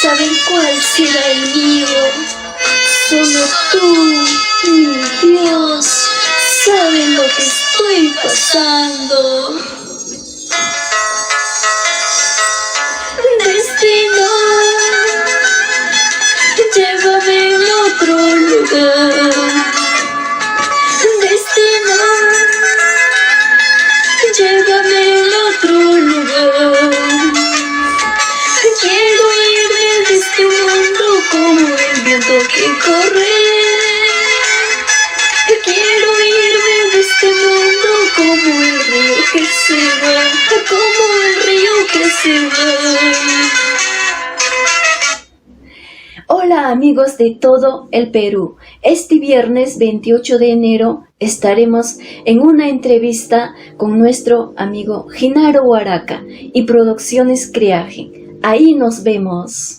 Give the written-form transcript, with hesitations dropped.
saber cuál será el mío. Solo tú, mi Dios, sabes lo que estoy pasando. Destino, llévame a otro lugar. Destino, llévame a otro lugar. Quiero irme de este mundo como el viento que corre. Quiero irme de este mundo como el río que se va, como el río que se va. Hola amigos de todo el Perú. Este viernes 28 de enero estaremos en una entrevista con nuestro amigo Genaro Huaraca y Producciones Creaje. Ahí nos vemos.